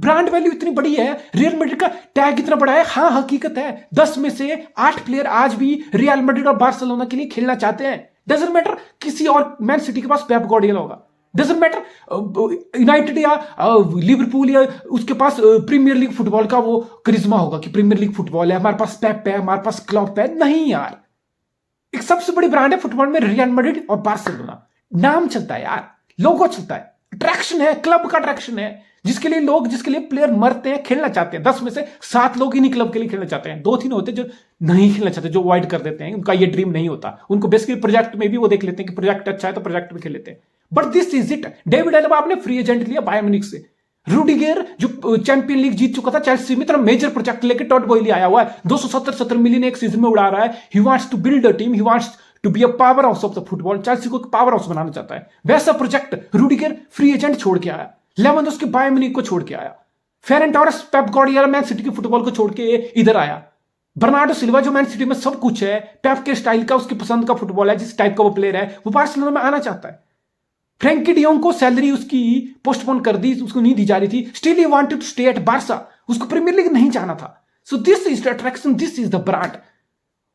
Brand value इतनी बड़ी है, रियल मैड्रिड का टैग इतना बड़ा है। हाँ हकीकत है, 10 में से 8 प्लेयर आज भी रियल मैड्रिड और बार्सिलोना के लिए खेलना चाहते हैं। डजंट मैटर किसी और मैन सिटी के पास पेप गार्डियोला होगा, डजंट मैटर यूनाइटेड या लिवरपूल या उसके पास प्रीमियर लीग फुटबॉल का वो करिश्मा होगा कि प्रीमियर लीग फुटबॉल है, हमारे पास पेप है, हमारे पास क्लॉप है। नहीं यार, एक सबसे बड़ी ब्रांड है फुटबॉल में रियल मैड्रिड और बार्सिलोना। नाम चलता है यार, लोगो चलता है, अट्रैक्शन है, क्लब का अट्रैक्शन है, जिसके लिए प्लेयर मरते हैं, खेलना चाहते हैं। 10 में से 7 लोग इन्हीं क्लब के लिए खेलना चाहते हैं, 2-3 होते हैं जो नहीं खेलना चाहते, जो अवॉइड कर देते हैं, उनका ये ड्रीम नहीं होता। उनको बेसिकली प्रोजेक्ट में भी वो देख लेते हैं कि प्रोजेक्ट अच्छा है तो प्रोजेक्ट में खेल लेते हैं। But this is it. David Elba आपने फ्री एजेंट लिया बायर्न म्यूनिख से। रूडिगर जो चैंपियन लीग जीत चुका था चेल्सी में, इतना मेजर प्रोजेक्ट लेके टॉड बॉयली आया हुआ है, 270 मिलियन एक सीजन में उड़ा रहा है। He wants to build a team, he wants to be a power house of the football. Chelsea को पावर हाउस बनाना चाहता है, वैसा प्रोजेक्ट रूडिगर फ्री एजेंट छोड़ के आया। लेवेंडोव्स्की बायर्न म्यूनिख को छोड़ के आया। Ferran Torres Pep Guardiola Man City के फुटबॉल को छोड़ के इधर आया। बर्नार्डो सिल्वा जो मैन सिटी में सब कुछ है, पेप के स्टाइल का, उसकी पसंद का फुटबॉल है, जिस टाइप का वो प्लेयर है, वो बार्सिलोना में आना चाहता है। फ्रैंकी डियोंग को सैलरी उसकी पोस्टपोन कर दी, उसको नहीं दी जा रही थी, still he wanted to stay at Barca, उसको प्रीमियर लीग नहीं जाना था। So this is the attraction, this is the brand.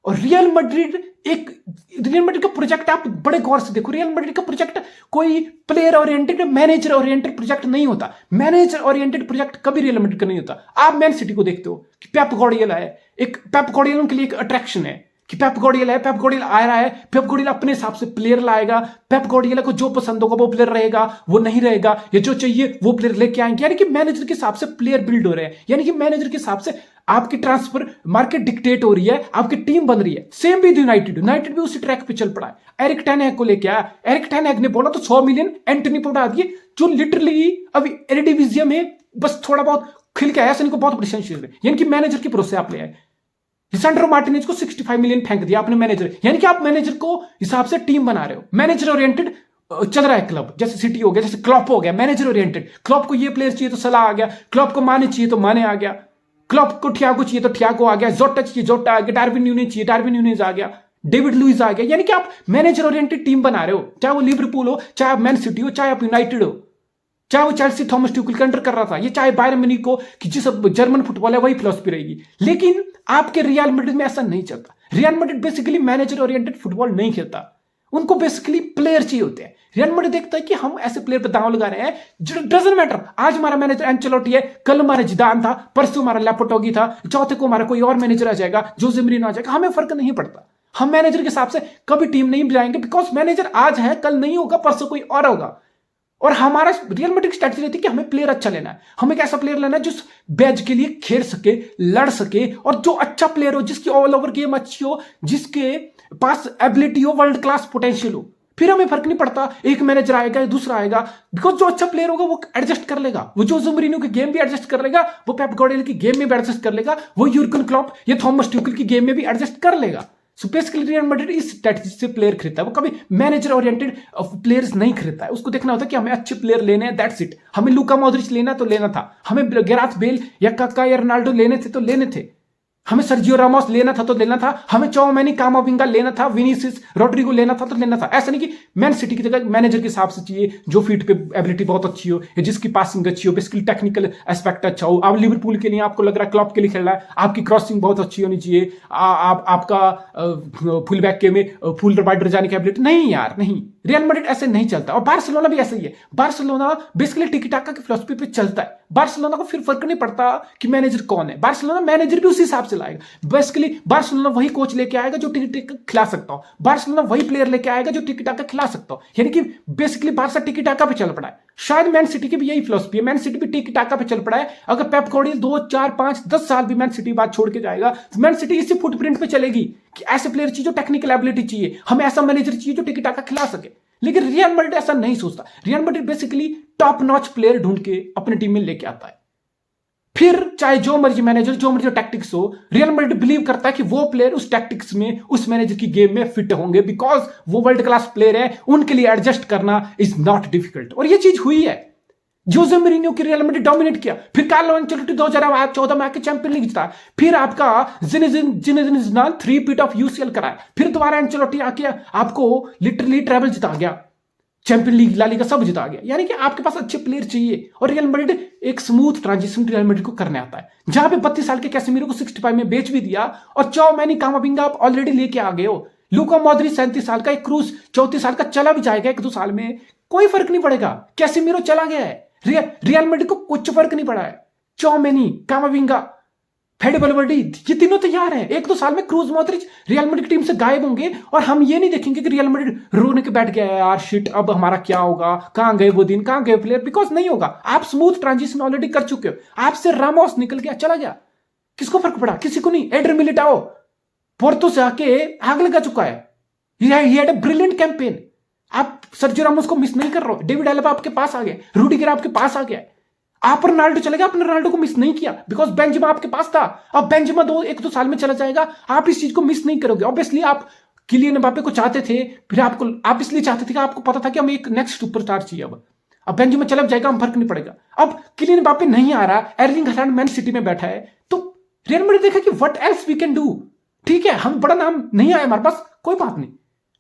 और रियल मैड्रिड का प्रोजेक्ट आप बड़े गौर से देखो। रियल मैड्रिड का प्रोजेक्ट कोई player oriented, manager oriented project नहीं होता। मैनेजर ओरिएंटेड प्रोजेक्ट कभी रियल मैड्रिड का नहीं होता। आप मैन सिटी को देखते हो कि पेप गार्डियोला है, एक पेप गार्डियोला के लिए एक अट्रैक्शन है कि पेप गार्डियोला है, पेप गार्डियोला आ रहा है, पेप गार्डियोला अपने हिसाब से प्लेयर लाएगा, पेप गार्डियोला को जो पसंद होगा वो प्लेयर रहेगा, वो नहीं रहेगा, या जो चाहिए वो प्लेयर लेके आएंगे। यानी कि मैनेजर के हिसाब से प्लेयर बिल्ड हो रहे हैं, यानी कि मैनेजर के हिसाब से आपकी ट्रांसफर मार्केट डिक्टेट हो रही है, आपकी टीम बन रही है। सेम भी यूनाइटेड भी उसी ट्रैक पे चल पड़ा है। एरिक टेन हैग को लेके आया, एरिक टेन हैग ने बोला तो 100 मिलियन एंटनी पे उड़ा दिए, जो लिटरली अभी एरिडिविजिया में बस थोड़ा बहुत खिल के आया, को बहुत बड़ी सेंसेशन है। यानी कि मैनेजर के भरोसे आप ले आए। लिसांड्रो मार्टिनेज को 65 मिलियन फेंक दिया आपने मैनेजर, यानी कि आप मैनेजर को हिसाब से टीम बना रहे हो। मैनेजर ओरिएंटेड चल रहा है क्लब, जैसे सिटी हो गया, जैसे क्लॉप हो गया, मैनेजर ओरिएंटेड। क्लॉप को ये प्लेयर चाहिए तो सलाह आ गया, क्लॉप को माने चाहिए तो माने आ गया, क्लॉप को थियागो चाहिए तो थियागो आ गया, जोटा चाहिए जोटा आ गया, डार्विन न्यूनेज चाहिए डार्विन न्यूनेज आ गया, डेविड लुइस आ गया। यानी कि आप मैनेजर ओरिएंटेड टीम बना रहे हो, चाहे वो लिवरपूल हो, चाहे आप मैन सिटी हो, चाहे आप यूनाइटेड हो, चाहे वो चेल्सी थॉमस ट्यूकल के अंडर कर रहा था, ये चाहे बायर्न म्यूनिख को, कि जिस जर्मन फुटबॉल है वही फिलॉसफी रहेगी। लेकिन आपके रियल मैड्रिड में ऐसा नहीं चलता। Real Madrid basically manager oriented football नहीं खेलता, उनको बेसिकली प्लेयर चाहिए होते हैं। रियल मैड्रिड देखता है कि हम ऐसे प्लेयर पे दांव लगा रहे हैं, डजंट मैटर आज हमारा मैनेजर एंचेलोटी है, कल हमारा जिदान था, परसों हमारा लैपोटोगी था, चौथे को हमारा कोई और मैनेजर आ जाएगा, जोसे मौरिनो आ जाएगा, हमें फर्क नहीं पड़ता। हम मैनेजर के हिसाब से कभी टीम नहीं बनाएंगे, बिकॉज मैनेजर आज है, कल नहीं होगा, परसों कोई और होगा। और हमारा रियल मैड्रिड की स्ट्रेटजी रहती है कि हमें प्लेयर अच्छा लेना है, हमें एक ऐसा प्लेयर लेना है जो बैच के लिए खेल सके, लड़ सके, और जो अच्छा प्लेयर हो, जिसकी ऑल ओवर गेम अच्छी हो, जिसके पास एबिलिटी हो, वर्ल्ड क्लास पोटेंशियल हो। फिर हमें फर्क नहीं पड़ता एक मैनेजर आएगा या दूसरा आएगा, बिकॉज जो अच्छा प्लेयर होगा वो एडजस्ट कर लेगा, वो जोसे मौरिनो की गेम भी एडजस्ट कर लेगा, वो पेप गार्डियोला की गेम में भी एडजस्ट कर लेगा, वो यूर्गन क्लॉप या थॉमस ट्यूकल की गेम में भी एडजस्ट कर लेगा। सो बेसिकली रियल मैड्रिड इस स्ट्रेटजी से प्लेयर खरीदता है, वो कभी मैनेजर ओरिएंटेड प्लेयर्स नहीं खरीदता है। उसको देखना होता है कि हमें अच्छे प्लेयर लेने हैं, दैट्स इट। हमें लूका मॉड्रिच लेना तो लेना था, हमें गैरेथ बेल या काका या रोनाल्डो लेने थे तो लेने थे, हमें सर्जियो रामोस लेना था तो लेना था, हमें चौमेनी कामाविंगा लेना था, विनीसियस रोड्रिगो लेना था तो लेना था। ऐसा नहीं कि मैन सिटी की जगह मैनेजर के हिसाब से चाहिए जो फीट पे एबिलिटी बहुत अच्छी हो, या जिसकी पासिंग अच्छी हो, बेसिकली टेक्निकल एस्पेक्ट अच्छा हो। अब लिवरपूल के लिए आपको लग रहा है क्लॉप के लिए खेल रहा है, आपकी क्रॉसिंग बहुत अच्छी होनी चाहिए, आपका फुल बैक के में फुल वाइडर जाने की एबिलिटी नहीं यार, नहीं। रियल मैड्रिड ऐसे नहीं चलता, और बार्सिलोना भी ऐसे ही है। बार्सिलोना बेसिकली टिकी टाका की फिलॉसफी पे चलता है। बार्सिलोना को फिर फर्क नहीं पड़ता कि मैनेजर कौन है, बार्सिलोना मैनेजर भी उसी हिसाब से लाएगा। बेसिकली बार्सिलोना वही कोच लेके आएगा जो टिकी टाका खिला सकता हो, बार्सिलोना वही प्लेयर लेके आएगा जो टिकी टाका खिला सकता हो। यानी कि बेसिकली बार्सा टिकी टाका पे चल पड़ा है। शायद मैन सिटी की भी यही फिलॉसफी है, मैन सिटी भी टिकी टाका पे चल पड़ा है। अगर पेप गार्डियोला 2, 4, 5, 10 साल भी मैन सिटी बात छोड़ के जाएगा तो मैन सिटी इसी फुटप्रिंट पे चलेगी कि ऐसे प्लेयर चाहिए जो टेक्निकल एबिलिटी चाहिए, हमें ऐसा मैनेजर चाहिए जो टिकी टाका खिला सके। लेकिन रियल मैड्रिड ऐसा नहीं सोचता। Real Madrid basically top notch player ढूंढ के अपनी टीम में लेके आता है, फिर चाहे जो मर्जी मैनेजर, जो मर्जी टैक्टिक्स हो, रियल मैड्रिड बिलीव करता है कि वो प्लेयर उस टैक्टिक्स में, उस मैनेजर की गेम में फिट होंगे, बिकॉज वो वर्ल्ड क्लास प्लेयर है, उनके लिए एडजस्ट करना इज नॉट डिफिकल्ट। और ये चीज हुई है, जोसे मौरिनो की रियल मैड्रिड डोमिनेट किया, फिर कार्लो एंचेलोटी 2014 में आके चैंपियन लीग जीता, फिर आपका जिनेदिन जिदान 3 पीट ऑफ यूसीएल कराया, फिर दोबारा एंचेलोटी आके आपको लिटरली ट्रेबल जिता गया। चैंपियन लीग, ला लीगा सब जिता गया। यानी कि आपके पास अच्छे प्लेयर चाहिए और रियल मैड्रिड एक स्मूथ ट्रांजिशन रियल मैड्रिड को करने आता है। जहां पे 32 साल के कैसेमीरो को 65 में बेच भी दिया और चौमैनी कामाविंगा आप ऑलरेडी लेके आ गए हो। लूका मॉड्रिच 37 साल का, एक क्रूज 34 साल का चला भी जाएगा 1-2 साल में, कोई फर्क नहीं पड़ेगा। कैसेमीरो चला गया है, रियल मैड्रिड को कुछ फर्क नहीं पड़ा है। चौमैनी, कामाविंगा, फेडे वल्वर्डी, ये तीनों तैयार हैं। 1-2 साल में क्रूज मॉड्रिच रियल मैड्रिड की टीम से गायब होंगे और हम ये नहीं देखेंगे कि रियल मैड्रिड रोने के बैठ गया है, यार शिट अब हमारा क्या होगा, कहां गए वो दिन, कहां गए प्लेयर, बिकॉज नहीं होगा। आप स्मूथ ट्रांजिशन ऑलरेडी कर चुके हो। आपसे रामोस निकल गया, चला गया, किसको फर्क पड़ा? किसी को नहीं। एडर मिलिटाओ पोर्तो से आके आग लगा चुका है, he had a brilliant campaign. आप सर्जियो रामोस को मिस नहीं कर रहे हो। डेविड एल्बा आपके पास आ गया, रूडिगर आपके पास आ गया, आप रोनाल्डो चले गए, आपने रोनाल्डो को मिस नहीं किया बिकॉज बेंजेमा आपके पास था। अब बेंजेमा 1-2 साल में चला जाएगा, आप इस चीज को मिस नहीं करोगे। ऑब्वियसली आप किलियन एम्बापे को चाहते थे, फिर आप इसलिए चाहते थे कि आपको पता था कि हमें एक नेक्स्ट सुपरस्टार चाहिए। अब बेंजेमा चला जाएगा, हम फर्क नहीं पड़ेगा। अब किलियन एम्बापे नहीं आ रहा, एर्लिंग हालैंड मैन सिटी में बैठा है, तो रियल मैड्रिड देखा कि what else we can do. ठीक है, हम बड़ा नाम नहीं आया हमारे पास, कोई बात नहीं,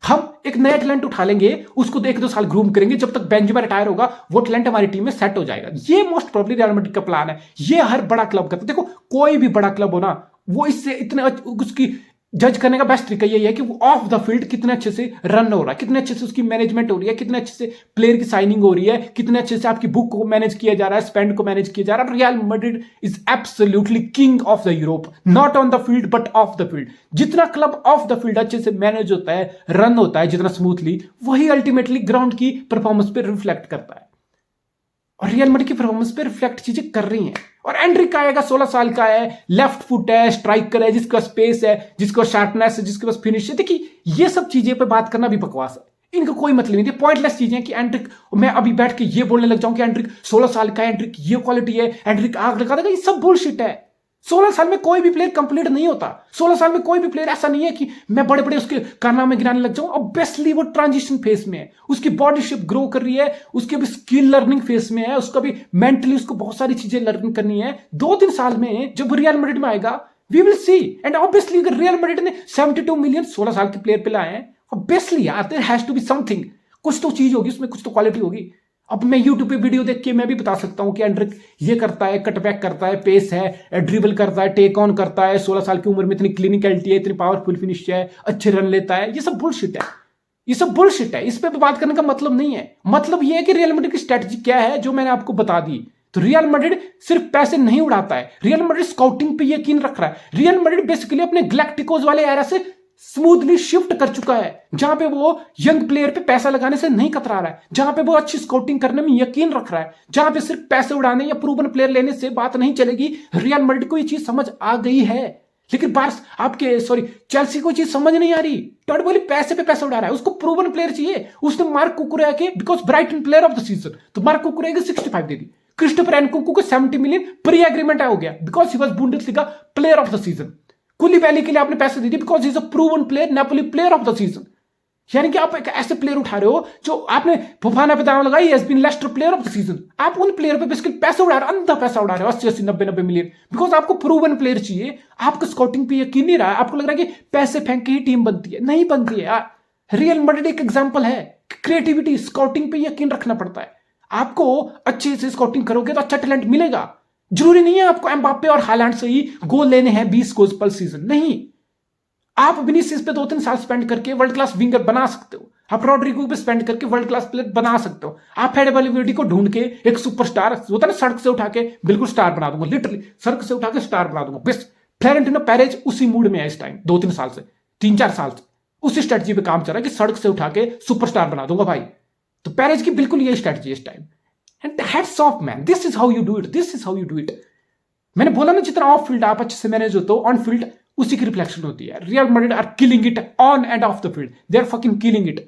हम एक नया टैलेंट उठा लेंगे, उसको 1-2 साल ग्रूम करेंगे, जब तक बेंजेमा रिटायर होगा वो टैलेंट हमारी टीम में सेट हो जाएगा। ये मोस्ट प्रोबेबली रियल मैड्रिड का प्लान है। ये हर बड़ा क्लब करता है। देखो कोई भी बड़ा क्लब हो ना, वो इससे इतने उसकी जज करने का बेस्ट तरीका यही है कि वो ऑफ द फील्ड कितने अच्छे से रन हो रहा है, कितने अच्छे से उसकी मैनेजमेंट हो रही है, कितने अच्छे से प्लेयर की साइनिंग हो रही है, कितने अच्छे से आपकी बुक को मैनेज किया जा रहा है, स्पेंड को मैनेज किया जा रहा है। Real Madrid is absolutely king of the Europe, not on the field but of the field. जितना क्लब ऑफ द फील्ड अच्छे से मैनेज होता है, रन होता है जितना स्मूथली, वही अल्टीमेटली ग्राउंड की परफॉर्मेंस पे रिफ्लेक्ट करता है। और रियल मैड्रिड की परफॉर्मेंस पे रिफ्लेक्ट चीजें कर रही हैं। और एंड्रिक आएगा, 16 साल का है, लेफ्ट फुट है, स्ट्राइकर है, जिसका स्पेस है, जिसका शार्पनेस है, जिसके पास फिनिश है। देखिए ये सब चीजें पे बात करना भी बकवास है, इनका कोई मतलब नहीं। पॉइंटलेस चीजें कि एंड्रिक, मैं अभी बैठ के ये बोलने लग जाऊं कि एंड्रिक 16 साल का है, एंड्रिक ये क्वालिटी है, एंड्रिक आग लगा देगा, ये सब बुलशिट है। 16 साल में कोई भी प्लेयर कंप्लीट नहीं होता। 16 साल में कोई भी प्लेयर ऐसा नहीं है कि मैं बड़े बड़े उसके कारनामे गिनाने लग जाऊं। ऑब्वियसली वो ट्रांजिशन फेज में है, उसकी बॉडी शेप ग्रो कर रही है, उसके भी स्किल लर्निंग फेज में है, उसका भी मेंटली उसको बहुत सारी चीजें लर्न करनी है। 2-3 साल में जब रियल मैड्रिड में आएगा we will see. And obviously अगर रियल मैड्रिड ने 72 मिलियन 16 साल के प्लेयर पे लाए हैं, ऑब्वियसली यार there has to be something, कुछ तो चीज होगी उसमें, कुछ तो क्वालिटी होगी। अब मैं यूट्यूब पे वीडियो देख के मैं भी बता सकता हूं कि एंड्रिक ये करता है, कटबैक करता है, पेस है, ड्रिबल करता है, टेक ऑन करता है, 16 साल की उम्र में इतनी क्लिनिकलिटी है, इतनी पावरफुल फिनिश है, अच्छे रन लेता है। ये सब बुलशिट है, ये सब बुलशिट है। इस पे बात करने का मतलब नहीं है। मतलब ये है कि रियल मैड्रिड की स्ट्रेटजी क्या है, जो मैंने आपको बता दी। तो रियल मैड्रिड सिर्फ पैसे नहीं उड़ाता है, रियल मैड्रिड स्काउटिंग पे यकीन रख रहा है। रियल मैड्रिड बेसिकली अपने गैलेक्टिकोस वाले एरा से स्मूथली शिफ्ट कर चुका है, जहां पे वो यंग प्लेयर पे पैसा लगाने से नहीं कतरा रहा है, जहां पे वो अच्छी स्काउटिंग करने में यकीन रख रहा है, जहां पे सिर्फ पैसे उड़ाने या प्रूवन प्लेयर लेने से बात नहीं चलेगी। रियल मैड्रिड को ये चीज समझ आ गई है, लेकिन चेल्सी को चीज समझ नहीं आ रही। टॉड बोली पैसे पे पैसा उड़ा रहा है, उसको प्रूवन प्लेयर चाहिए। उसने मार्क कुकुरेया के, because Brighton player of the season, तो मार्क कुकुरेया को 65 दे दी। क्रिस्टोफर एनकुंकू को 70 मिलियन प्री एग्रीमेंट हो गया because he was Bundesliga player of the season. Koulibaly के लिए आपने पैसे दे दिए because is a proven player, Napoli player of the season. यानी कि आप एक ऐसे प्लेयर उठा रहे हो जो आपने फोफाना पे दाम लगाई, has been Leicester player of the season. आप उन प्लेयर पे बेसिकली पैसे उड़ा रहे हो, अंधा पैसा उड़ा रहे हो, 80-80, 90-90 मिलियन, बिकॉज आपको प्रूवन प्लेयर चाहिए। आपको स्काउटिंग पे यकीन नहीं रहा है, आपको लग रहा है कि पैसे फेंक के ही टीम बनती है। नहीं बनती है यार। रियल मैड्रिड एक एग्जांपल है, क्रिएटिविटी, स्काउटिंग पे यकीन रखना पड़ता है। आपको अच्छे से स्काउटिंग करोगे तो अच्छा टैलेंट मिलेगा। जरूरी नहीं है आपको एम्बापे और हालैंड से ही गोल लेने हैं 20 गोल्स पर सीजन, नहीं। आप विनीसियस पे 2-3 साल स्पेंड करके वर्ल्ड क्लास विंगर बना सकते हो। आप रॉड्रिगो पे स्पेंड करके वर्ल्ड क्लास प्लेयर बना सकते हो। आप फेडे वल्वर्डी को ढूंढ के एक सुपरस्टार होता है ना, सड़क से उठा के बिल्कुल स्टार बना दूंगा, लिटरली सड़क से उठा के स्टार बना दूंगा। बेस्ट फ्लोरेंटिनो पेरेज उसी मूड में है इस टाइम, 2-3 साल से, 3-4 साल से उसी स्ट्रेटजी पे काम चल रहा है कि सड़क से उठा के सुपरस्टार बना दूंगा भाई। तो पेरेज की बिल्कुल यही स्ट्रेटजी इस time. And hats off man, this is how you do it, this is how you do it. मैंने बोला ना, जितना ऑफ फील्ड आप अच्छे से मैनेज होते हो, ऑन फील्ड उसी की रिफ्लेक्शन होती है। Real Madrid are killing it on and off the field, they are fucking killing it.